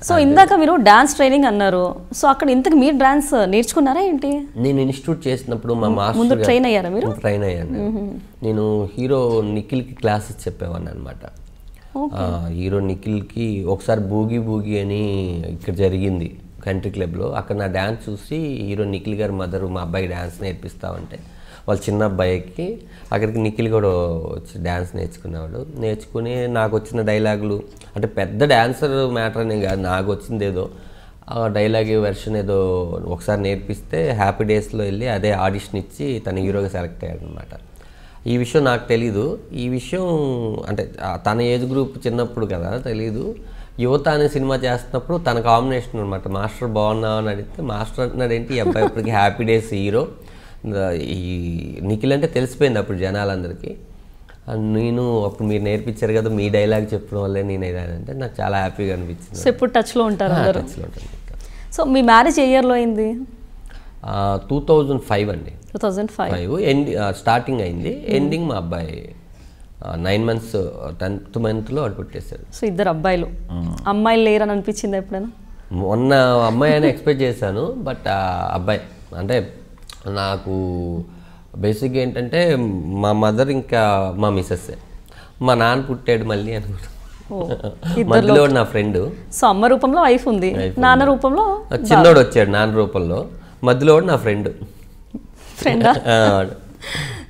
So ఇందాక మీరు dance training అన్నారు. సో అక్కడ ఇంతకు మీరు డాన్స్ నేర్చుకున్నారా ఏంటి? నేను ఇన్స్టిట్యూట్ చేసినప్పుడు మా మాస్టర్ ముందు ట్రైన్ అయ్యారా మీరు? ట్రైన్ అయ్యాను. నేను హీరో నిఖిల్కి క్లాసెస్ చెప్పేవాడిని అనమాట. హీరో నిఖిల్కి ఒకసారి బూగి బూగి అని ఇక్కడ జరిగింది కంట్రీ క్లబ్లో. అక్కడ నా డ్యాన్స్ చూసి హీరో నిఖిల్ గారి మదరు మా అబ్బాయి డ్యాన్స్ నేర్పిస్తామంటే వాళ్ళ చిన్న అబ్బాయికి అక్కడికి నిఖిల్ కూడా వచ్చి డ్యాన్స్ నేర్చుకుని నాకు వచ్చిన డైలాగులు అంటే పెద్ద డ్యాన్సర్ మ్యాటర్ అనే కాదు, నాకు వచ్చింది ఏదో డైలాగ్ వెర్షన్ ఏదో ఒకసారి నేర్పిస్తే హ్యాపీ డేస్లో వెళ్ళి అదే ఆడిషన్ ఇచ్చి తన హీరోగా సెలెక్ట్ అయ్యాడు అనమాట. ఈ విషయం నాకు తెలీదు. ఈ విషయం అంటే తన ఏజ్ గ్రూప్ చిన్నప్పుడు కదా తెలీదు. యువత అనే సినిమా చేస్తున్నప్పుడు తన కాంబినేషన్ అనమాట. మాస్టర్ బాగున్నావు అని అడిగితే మాస్టర్ అంటున్నాడు ఏంటి ఈ అబ్బాయి ఇప్పటికీ హ్యాపీ డేస్ హీరో. ఈ నిఖిల్ అంటే తెలిసిపోయింది అప్పుడు జనాలందరికీ. నేను అప్పుడు మీరు నేర్పించారు కదా మీ డైలాగ్ చెప్పడం వల్లే నేను ఏదంటే నాకు చాలా హ్యాపీగా అనిపించింది. సో ఇప్పుడు టచ్లో ఉంటారు? టచ్లో ఉంటాను. సో మీ మ్యారేజ్ ఏ ఇయర్లో అయింది? 2005 అండి. 2005 స్టార్టింగ్ అయింది. ఎండింగ్ మా అబ్బాయి 9 months 10th monthలో అడుగుపెట్టేశారు. సో ఇద్దరు అబ్బాయిలు. అమ్మాయిలు లేరని అనిపించింది ఎప్పుడైనా? మొన్న అమ్మాయి అని ఎక్స్పెక్ట్ చేశాను, బట్ అబ్బాయి అంటే నాకు బేసిక్గా ఏంటంటే మా మదర్ ఇంకా మా మిస్సెస్, మా నాన్న పుట్టాడు మళ్ళీ అనుకుంటా. మధ్యలో నా ఫ్రెండ్. సో అమ్మ రూపంలో వైఫ్ ఉంది, నాన్న రూపంలో చిన్నోడు వచ్చాడు నాన్న రూపంలో, మధ్యలో నా ఫ్రెండ్.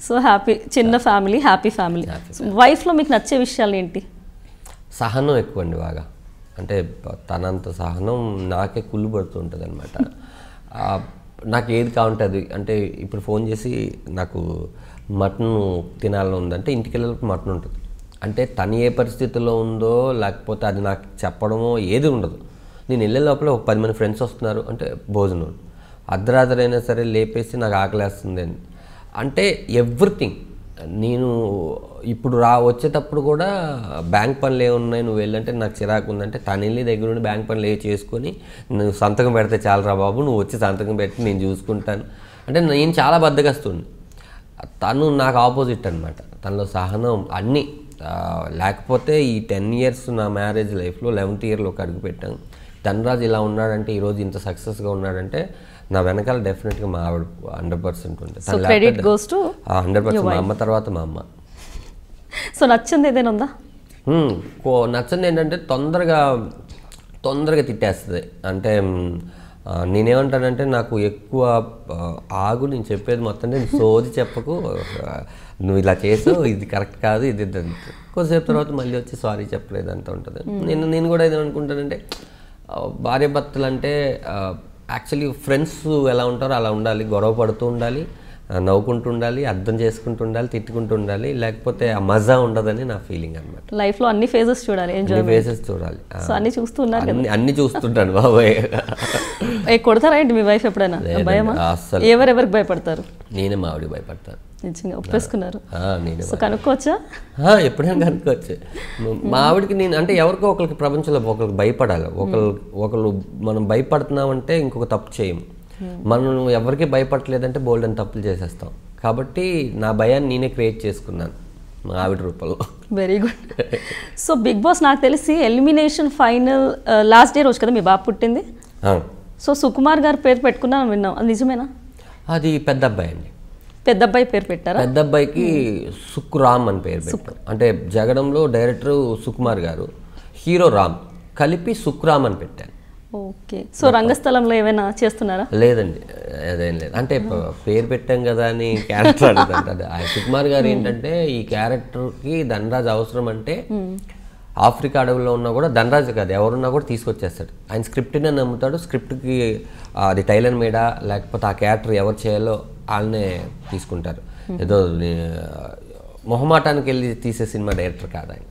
సో హ్యాపీ, చిన్న ఫ్యామిలీ, హ్యాపీ ఫ్యామిలీ. వైఫ్లో మీకు నచ్చే విషయాలు ఏంటి? సహనం ఎక్కువ అండి బాగా. అంటే తనంత సహనం నాకే కుళ్ళు పడుతుంటుంది అనమాట. నాకు ఏది కావుంటుంది అంటే ఇప్పుడు ఫోన్ చేసి నాకు మటన్ తినాలని ఉందంటే ఇంటికి వెళ్ళి మటన్ ఉంటుంది. అంటే తను ఏ పరిస్థితిలో ఉందో లేకపోతే అది నాకు చెప్పడమో ఏది ఉండదు. నేను వెళ్ళే లోపల ఒక 10 మంది ఫ్రెండ్స్ వస్తున్నారు అంటే భోజనం, అర్ధరాత్రైనా సరే లేపేసి నాకు ఆకలేస్తుంది అని. అంటే ఎవ్రీథింగ్. నేను ఇప్పుడు వచ్చేటప్పుడు కూడా బ్యాంక్ పనులు ఏమున్నాయి నువ్వు వెళ్ళంటే నాకు చిరాకు ఉందంటే తను వెళ్ళి దగ్గర నుండి బ్యాంక్ పనులు చేసుకొని నువ్వు సంతకం పెడితే చాలరా బాబు, నువ్వు వచ్చి సంతకం పెట్టి నేను చూసుకుంటాను అంటే నేను చాలా బద్దగస్తుంది. తను నాకు ఆపోజిట్ అనమాట. తనలో సహనం అన్నీ లేకపోతే ఈ 10 years నా మ్యారేజ్ లైఫ్లో 11th yearలోకి అడుగు పెట్టాను. ధనరాజ్ ఇలా ఉన్నాడంటే ఈరోజు ఇంత సక్సెస్గా ఉన్నాడంటే నా వెనకాల డెఫినెట్గా మా ఆవిడ 100% ఉంటుంది. 100% మా అమ్మ తర్వాత మా అమ్మ. సో నచ్చింది ఏదైనా ఉందా? నచ్చింది ఏంటంటే తొందరగా తిట్టేస్తుంది. అంటే నేనేమంటానంటే నాకు ఎక్కువ ఆగు, నేను చెప్పేది మొత్తం నేను సోది చెప్పకు, నువ్వు ఇలా చేసావు ఇది కరెక్ట్ కాదు ఇది కొద్దిసేపు తర్వాత మళ్ళీ వచ్చి సారీ చెప్పలేదు అంత ఉంటుంది. నేను కూడా ఏదనుకుంటానంటే భార్యాభర్తలు అంటే యాక్చువల్లీ ఫ్రెండ్స్ ఎలా ఉంటారో అలా ఉండాలి. గొడవ పడుతూ ఉండాలి, నవ్వుకుంటూ ఉండాలి, అర్థం చేసుకుంటూ ఉండాలి, తిట్టుకుంటూ ఉండాలి, లేకపోతే ఆ మజా ఉండదని నా ఫీలింగ్ అనమాట. లైఫ్లో అన్ని ఫేజెస్ చూడాలి, ఫేజెస్ చూడాలి. సో అన్ని చూస్తున్నారు, అన్ని చూస్తుంటాను బాబాయ్. కొడతారా ఏంటి మీ వైఫ్ ఎప్పుడైనా? భయమా? అసలు ఎవరెవరికి భయపడతారు? నేనే మా ఆవిడకి భయపడతాను. నిజంగా ఒప్పేసుకున్నారు? నేను కనుక్కోవచ్చా? ఎప్పుడైనా కనుక్కోవచ్చు. మా ఆవిడకి నేను అంటే ఎవరికో ఒకరికి ప్రపంచంలో ఒకరికి భయపడాలి. ఒకళ్ళు మనం భయపడుతున్నామంటే ఇంకొక తప్పు చేయము. మనం ఎవరికి భయపడలేదంటే బోల్డ్ అని తప్పులు చేసేస్తాం. కాబట్టి నా భయాన్ని నేనే క్రియేట్ చేసుకున్నాను మా ఆవిడ రూపంలో. Very good. So big boss నాకు తెలిసి ఎలిమినేషన్ ఫైనల్ లాస్ట్ డే రోజు కదా మీ బాబు పుట్టింది. సో సుకుమార్ గారి పేరు పెట్టుకున్నా విన్నాం, అది నిజమేనా? అది పెద్ద అబ్బాయి అండి. పెద్ద అబ్బాయి పేరు పెట్టారా? పెద్ద అబ్బాయికి సుక్కురామ్ అని పేరు పెట్టారు. అంటే జగడంలో డైరెక్టర్ సుకుమార్ గారు, హీరో రామ్ కలిపి సుక్కురామ్ అని పెట్టారు. ఓకే. సో రంగస్థలంలో ఏమైనా చేస్తున్నారా? లేదండి, అదేం లేదు. అంటే పేరు పెట్టాం కదా అని క్యారెక్టర్ అడుగుతుంటారు. సుకుమార్ గారు ఏంటంటే ఈ క్యారెక్టర్కి ధనరాజ్ అవసరం అంటే ఆఫ్రికా అడవుల్లో ఉన్నా కూడా ధనరాజు కాదు ఎవరున్నా కూడా తీసుకొచ్చేస్తాడు. ఆయన స్క్రిప్ట్నే నమ్ముతాడు. స్క్రిప్ట్కి అది టైలర్ మేడ లేకపోతే ఆ క్యారెక్టర్ ఎవరు చేయాలో వాళ్ళనే తీసుకుంటారు. ఏదో మొహమాటానికి వెళ్ళి తీసే సినిమా డైరెక్టర్ కాదు ఆయన.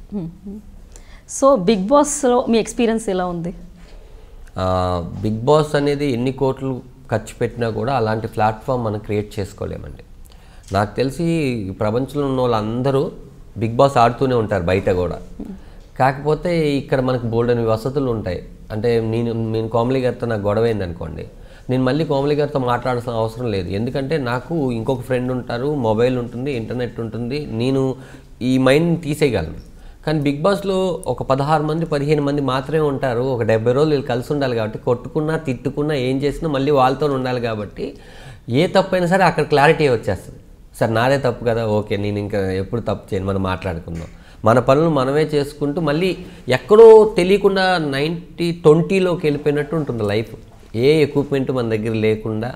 సో బిగ్ బాస్లో మీ ఎక్స్పీరియన్స్ ఎలా ఉంది? బిగ్ బాస్ అనేది ఎన్ని కోట్లు ఖర్చు పెట్టినా కూడా అలాంటి ప్లాట్ఫామ్ మనం క్రియేట్ చేసుకోలేమండి. నాకు తెలిసి ప్రపంచంలో ఉన్న వాళ్ళందరూ బిగ్ బాస్ ఆడుతూనే ఉంటారు బయట కూడా. కాకపోతే ఇక్కడ మనకు బోల్డ్ అని వసతులు ఉంటాయి. అంటే నేను కోమలి గారితో నాకు గొడవ అయింది అనుకోండి, నేను మళ్ళీ కోమలి గారితో మాట్లాడాల్సిన అవసరం లేదు. ఎందుకంటే నాకు ఇంకొక ఫ్రెండ్ ఉంటారు, మొబైల్ ఉంటుంది, ఇంటర్నెట్ ఉంటుంది, నేను ఈ మైండ్ని తీసేయగలను. కానీ బిగ్ బాస్లో ఒక 16 మంది 15 మంది మాత్రమే ఉంటారు. ఒక 70 రోజులు వీళ్ళు కలిసి ఉండాలి కాబట్టి, కొట్టుకున్నా తిట్టుకున్నా ఏం చేసినా మళ్ళీ వాళ్ళతో ఉండాలి కాబట్టి ఏ తప్పైనా సరే అక్కడ క్లారిటీ వచ్చేస్తుంది. సార్ నాదే తప్పు కదా, ఓకే నేను ఇంకా ఎప్పుడు తప్పు చేయను, మనం మాట్లాడుకుందాం, మన పనులు మనమే చేసుకుంటూ మళ్ళీ ఎక్కడో తెలియకుండా 90-20లోకి వెళ్ళిపోయినట్టు ఉంటుంది లైఫ్. ఏ ఎక్విప్మెంట్ మన దగ్గర లేకుండా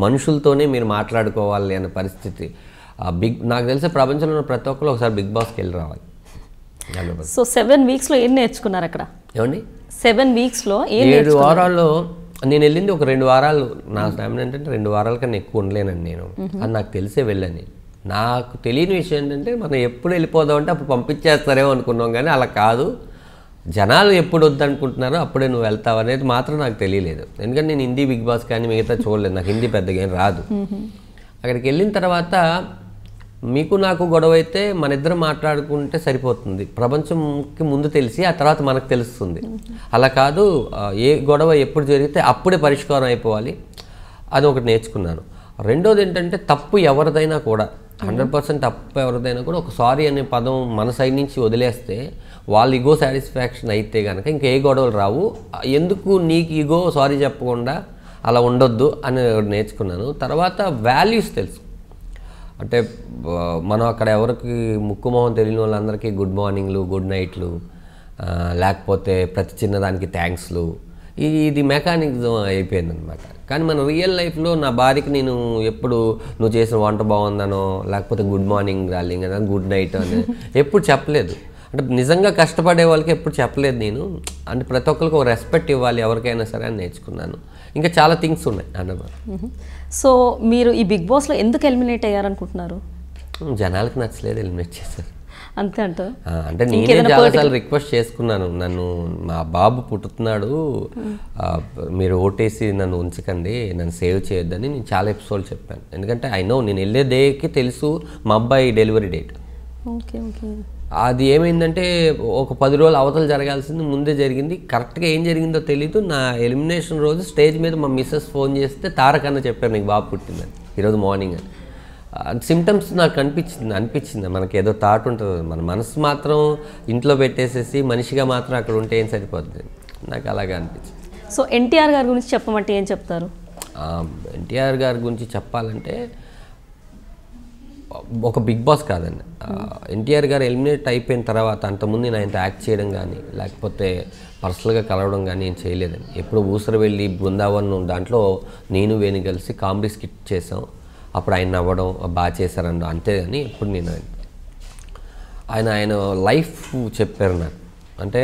మనుషులతోనే మీరు మాట్లాడుకోవాలి అనే పరిస్థితి. నాకు తెలిసే ప్రపంచంలో ఉన్న ప్రతి ఒక్కరు ఒకసారి బిగ్ బాస్కి వెళ్ళి రావాలి. సో 7 వీక్స్లో ఏం నేర్చుకున్నారు అక్కడ? ఏమండి 7 వీక్స్లో 7 వారాల్లో నేను వెళ్ళింది ఒక 2 వారాలు. నా స్టామినా ఏంటంటే 2 వారాల కన్నా ఎక్కువ ఉండలేనండి నేను. అది నాకు తెలిసే వెళ్ళాను. నాకు తెలియని విషయం ఏంటంటే మనం ఎప్పుడు వెళ్ళిపోదాం అంటే అప్పుడు పంపించేస్తారేమో అనుకున్నాం, కానీ అలా కాదు. జనాలు ఎప్పుడు వద్దనుకుంటున్నారో అప్పుడే నువ్వు వెళ్తావు అనేది మాత్రం నాకు తెలియలేదు. ఎందుకంటే నేను హిందీ బిగ్ బాస్ కానీ మిగతా చూడలేదు, నాకు హిందీ పెద్దగా ఏం రాదు. అక్కడికి వెళ్ళిన తర్వాత మీకు నాకు గొడవ అయితే మన ఇద్దరం మాట్లాడుకుంటే సరిపోతుంది. ప్రపంచంకి ముందు తెలిసి ఆ తర్వాత మనకు తెలుస్తుంది. అలా కాదు, ఏ గొడవ ఎప్పుడు జరిగితే అప్పుడే పరిష్కారం అయిపోవాలి. అది ఒకటి నేర్చుకున్నాను. రెండోది ఏంటంటే తప్పు ఎవరిదైనా కూడా 100% తప్పు ఎవరిదైనా కూడా ఒక సారీ అనే పదం మన సైడ్ నుంచి వదిలేస్తే వాళ్ళు ఈగో సాటిస్ఫాక్షన్ అయితే కనుక ఇంకా ఏ గొడవలు రావు. ఎందుకు నీకు ఈగో సారీ చెప్పకుండా అలా ఉండొద్దు అని నేర్చుకున్నాను. తర్వాత వాల్యూస్ తెలుసు. అంటే మనం అక్కడ ఎవరికి ముక్కు మొహం తెలియని వాళ్ళందరికీ గుడ్ మార్నింగ్లు, గుడ్ నైట్లు, లేకపోతే ప్రతి చిన్నదానికి థ్యాంక్స్లు, ఇది మెకానిజం అయిపోయిందనమాట. కానీ మన రియల్ లైఫ్లో నా భార్యకి నేను ఎప్పుడు నువ్వు చేసిన వంట బాగుందనో, లేకపోతే గుడ్ మార్నింగ్ డార్లింగ్ అని, గుడ్ నైట్ అని ఎప్పుడు చెప్పలేదు. అంటే నిజంగా కష్టపడే వాళ్ళకి ఎప్పుడు చెప్పలేదు నేను. అంటే ప్రతి ఒక్కరికి ఒక రెస్పెక్ట్ ఇవ్వాలి ఎవరికైనా సరే అని నేర్చుకున్నాను. ఇంకా చాలా థింగ్స్ ఉన్నాయి అన్నమాట. సో మీరు ఈ బిగ్ బాస్లో ఎందుకు ఎలిమినేట్ అయ్యారనుకుంటున్నారు? జనాలకు నచ్చలేదు, ఎలిమినేట్ చేశారు అంతే అంటారు. అంటే నేనే చాలాసార్లు రిక్వెస్ట్ చేసుకున్నాను, నన్ను మా బాబు పుట్టుతున్నాడు, మీరు ఓటేసి నన్ను ఉంచకండి, నన్ను సేవ్ చేయొద్దని నేను చాలా ఎపిసోడ్లు చెప్పాను. ఎందుకంటే ఐ నో నేను వెళ్ళే డేకి తెలుసు మా అబ్బాయి డెలివరీ డేట్. Okay okay. అది ఏమైందంటే ఒక 10 రోజులు అవతల జరగాల్సింది ముందే జరిగింది. కరెక్ట్గా ఏం జరిగిందో తెలీదు. నా ఎలిమినేషన్ రోజు స్టేజ్ మీద మా మిస్సెస్ ఫోన్ చేస్తే తారకన్న చెప్పారు నీకు బాబు పుట్టిందని ఈరోజు మార్నింగ్ అని. సిమ్టమ్స్ నాకు అనిపించింది మనకి ఏదో థాట్ ఉంటుంది, మన మనసు మాత్రం ఇంట్లో పెట్టేసేసి మనిషిగా మాత్రం అక్కడ ఉంటే ఏం సరిపోతుంది, నాకు అలాగే అనిపించింది. సో ఎన్టీఆర్ గారి గురించి చెప్పమంటే ఏం చెప్తారు? ఎన్టీఆర్ గారి గురించి చెప్పాలంటే ఒక బిగ్ బాస్ కాదండి, ఎన్టీఆర్ గారు ఎలిమినేట్ అయిపోయిన తర్వాత అంతకుముందు నేను ఆయనతో యాక్ట్ చేయడం కానీ లేకపోతే పర్సనల్గా కలవడం కానీ ఏం చేయలేదండి. ఎప్పుడు ఊసర వెళ్ళి బృందావన్ దాంట్లో నేను వేణు కలిసి కామెడీ స్కిట్ చేసాం, అప్పుడు ఆయన నవ్వడం బాగా చేశారన్న అంతే. కానీ ఎప్పుడు నేను ఆయన లైఫ్ చెప్పారు నాకు. అంటే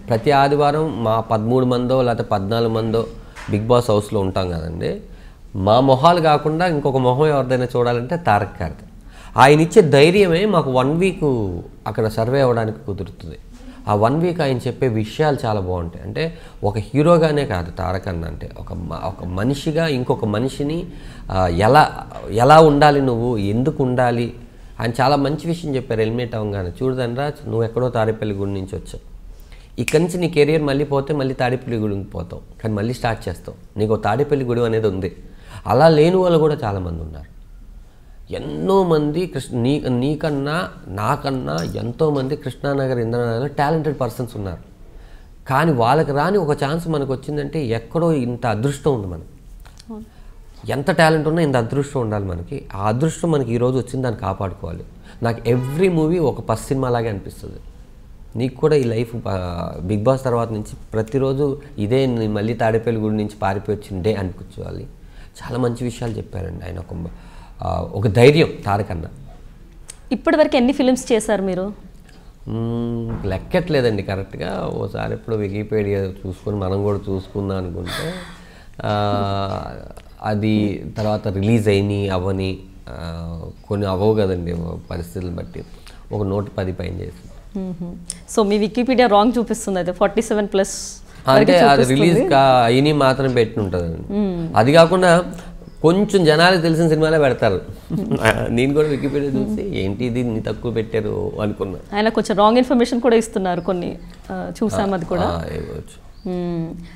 ప్రతి ఆదివారం మా 13 మందో లేకపోతే 14 మందో బిగ్ బాస్ హౌస్లో ఉంటాం కదండి, మా మొహాలు కాకుండా ఇంకొక మొహం ఎవరిదైనా చూడాలంటే తారక్ గారిది. ఆయన ఇచ్చే ధైర్యమే మాకు 1 వీక్ అక్కడ సర్వే అవ్వడానికి కుదురుతుంది. ఆ 1 వీక్ ఆయన చెప్పే విషయాలు చాలా బాగుంటాయి. అంటే ఒక హీరోగానే కాదు తారక్ అన్న, అంటే ఒక మనిషిగా ఇంకొక మనిషిని ఎలా ఉండాలి, నువ్వు ఎందుకు ఉండాలి, ఆయన చాలా మంచి విషయం చెప్పారు. ఎలిమినేట్ అవ్వగానే చూడదనరా నువ్వు ఎక్కడో తాడేపల్లి గుడి నుంచి వచ్చావు, ఇక్కడి నుంచి నీ కెరియర్ మళ్ళీ పోతే మళ్ళీ తాడేపల్లి గుడికి పోతావు, కానీ మళ్ళీ స్టార్ట్ చేస్తావు, నీకు తాడేపల్లి గుడి అనేది ఉంది. అలా లేని వాళ్ళు కూడా చాలామంది ఉన్నారు. ఎంతోమంది నీకన్నా నాకన్నా ఎంతోమంది కృష్ణానగర్ ఇంద్రనగర్ టాలెంటెడ్ పర్సన్స్ ఉన్నారు. కానీ వాళ్ళకి రాని ఒక ఛాన్స్ మనకు వచ్చిందంటే ఎక్కడో ఇంత అదృష్టం ఉంది మనకి. ఎంత టాలెంట్ ఉన్నా ఇంత అదృష్టం ఉండాలి మనకి. ఆ అదృష్టం మనకి ఈరోజు వచ్చింది, దాన్ని కాపాడుకోవాలి. నాకు ఎవ్రీ మూవీ ఒక ఫస్ట్ సినిమా లాగే అనిపిస్తుంది. నీకు కూడా ఈ లైఫ్ బిగ్ బాస్ తర్వాత నుంచి ప్రతిరోజు ఇదే మళ్ళీ తాడేపల్లి గుడి నుంచి పారిపోయి వచ్చిండే అనిపించాలి. చాలా మంచి విషయాలు చెప్పారండి ఆయన. ఒక ధైర్యం తారకన్న. ఇప్పటివరకు ఎన్ని ఫిలిమ్స్ చేశారు మీరు? లెక్కట్లేదండి కరెక్ట్గా. ఓసారి ఎప్పుడు వికీపీడియా చూసుకొని మనం కూడా చూసుకుందాం అనుకుంటే అది తర్వాత రిలీజ్ అయినాయి అవని కొన్ని అవ్వవు కదండి పరిస్థితులను బట్టి, ఒక 110 పైన చేసి. సో మీ వికీపీడియా రాంగ్ చూపిస్తుంది అయితే 47+ అంటే అది రిలీజ్ అయినాయి మాత్రం పెట్టి ఉంటుందండి. అది కాకుండా కొంచెం జనాలకు తెలిసిన సినిమాలే పెడతారు. నేను కూడా వికీపీడియా చూసి ఏంటి ఇది ఇన్ని తక్కువ పెట్టారు అనుకున్నా. ఆయన కొంచెం రాంగ్ ఇన్ఫర్మేషన్ కూడా ఇస్తున్నారు కొన్ని, చూసాం అది కూడా.